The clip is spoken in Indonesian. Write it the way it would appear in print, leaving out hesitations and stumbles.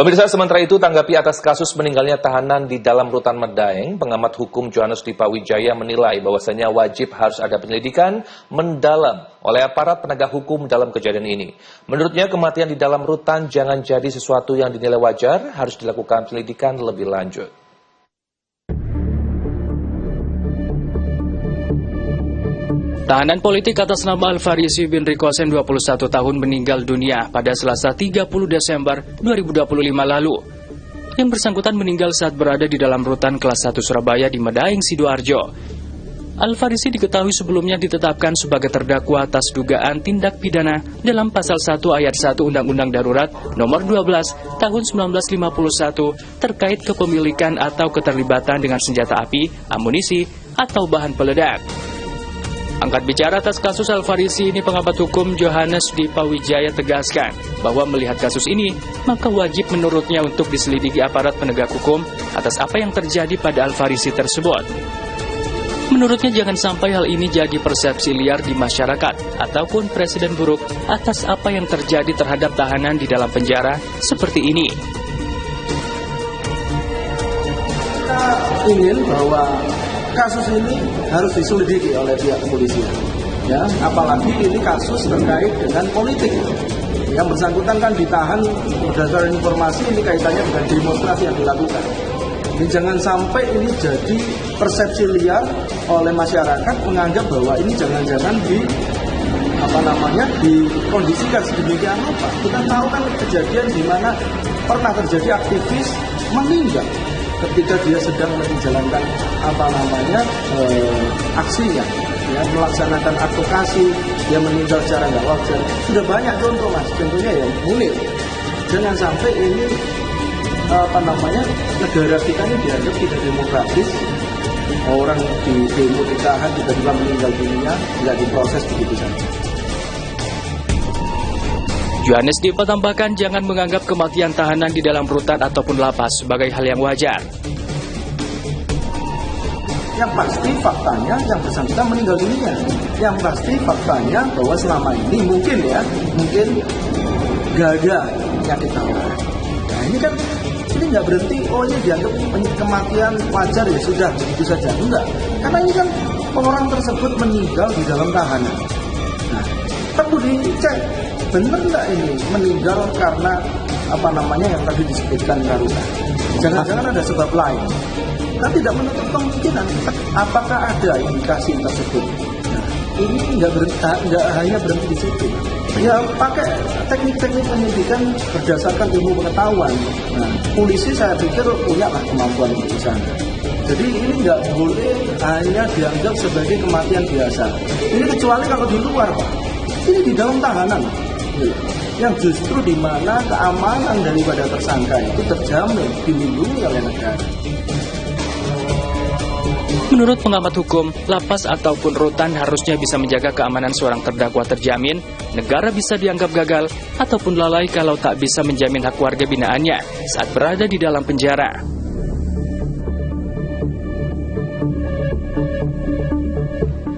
Pemirsa, sementara itu tanggapi atas kasus meninggalnya tahanan di dalam rutan Medaeng, pengamat hukum Johannes Dipa Wijaya menilai bahwasanya wajib harus ada penyelidikan mendalam oleh aparat penegak hukum dalam kejadian ini. Menurutnya kematian di dalam rutan jangan jadi sesuatu yang dinilai wajar, harus dilakukan penyelidikan lebih lanjut. Tahanan politik atas nama Al-Farisi bin Rikosen 21 tahun meninggal dunia pada Selasa 30 Desember 2025 lalu. Yang bersangkutan meninggal saat berada di dalam rutan kelas 1 Surabaya di Medaeng, Sidoarjo. Al-Farisi diketahui sebelumnya ditetapkan sebagai terdakwa atas dugaan tindak pidana dalam pasal 1 ayat 1 Undang-Undang Darurat nomor 12 tahun 1951 terkait kepemilikan atau keterlibatan dengan senjata api, amunisi, atau bahan peledak. Angkat bicara atas kasus Al-Farisi ini, pengamat hukum Johannes Dipa Wijaya tegaskan bahwa melihat kasus ini, maka wajib menurutnya untuk diselidiki aparat penegak hukum atas apa yang terjadi pada Al-Farisi tersebut. Menurutnya jangan sampai hal ini jadi persepsi liar di masyarakat ataupun presiden buruk atas apa yang terjadi terhadap tahanan di dalam penjara seperti ini. Kita ingin bahwa kasus ini harus diselidiki oleh pihak kepolisian, ya, apalagi ini kasus terkait dengan politik. Yang bersangkutan kan ditahan berdasarkan informasi ini kaitannya dengan demonstrasi yang dilakukan. Jadi jangan sampai ini jadi persepsi liar oleh masyarakat menganggap bahwa ini jangan-jangan dikondisikan sedemikian rupa. Kita tahu kan kejadian di mana pernah terjadi aktivis meninggal ketika dia sedang menjalankan aksinya, ya, melaksanakan advokasi, dia meninggal secara nggak wajar. Sudah banyak contoh, Mas. Contohnya ya Munir. Jangan sampai ini negara kita ini dianggap tidak demokratis. Orang di demo ditahan tiba-tiba meninggal dunia, tidak diproses begitu saja. Johannes Dipa tambahkan jangan menganggap kematian tahanan di dalam rutan ataupun lapas sebagai hal yang wajar. Yang pasti faktanya yang bersangkutan meninggal dunia. Yang pasti faktanya bahwa selama ini mungkin gak ada penyakit tawar. Nah ini kan nggak berhenti, ini dianggap kematian wajar ya sudah begitu saja. Enggak, karena ini kan orang tersebut meninggal di dalam tahanan. Nah, perlu dicek benar nggak ini meninggal karena yang tadi disebutkan Garuda. Jangan-jangan ada sebab lain. Kita tidak menutup kemungkinan apakah ada indikasi tersebut. Nah, ini nggak hanya berhenti di situ. Ya pakai teknik-teknik penyidikan berdasarkan ilmu pengetahuan. Nah, polisi saya pikir punya lah kemampuan di sana. Jadi ini nggak boleh hanya dianggap sebagai kematian biasa. Ini kecuali kalau di luar, Pak. Ini di dalam tahanan. Yang justru di mana keamanan daripada tersangka itu terjamin, dilindungi oleh negara. Menurut pengamat hukum, lapas ataupun rutan harusnya bisa menjaga keamanan seorang terdakwa terjamin, negara bisa dianggap gagal ataupun lalai kalau tak bisa menjamin hak warga binaannya saat berada di dalam penjara.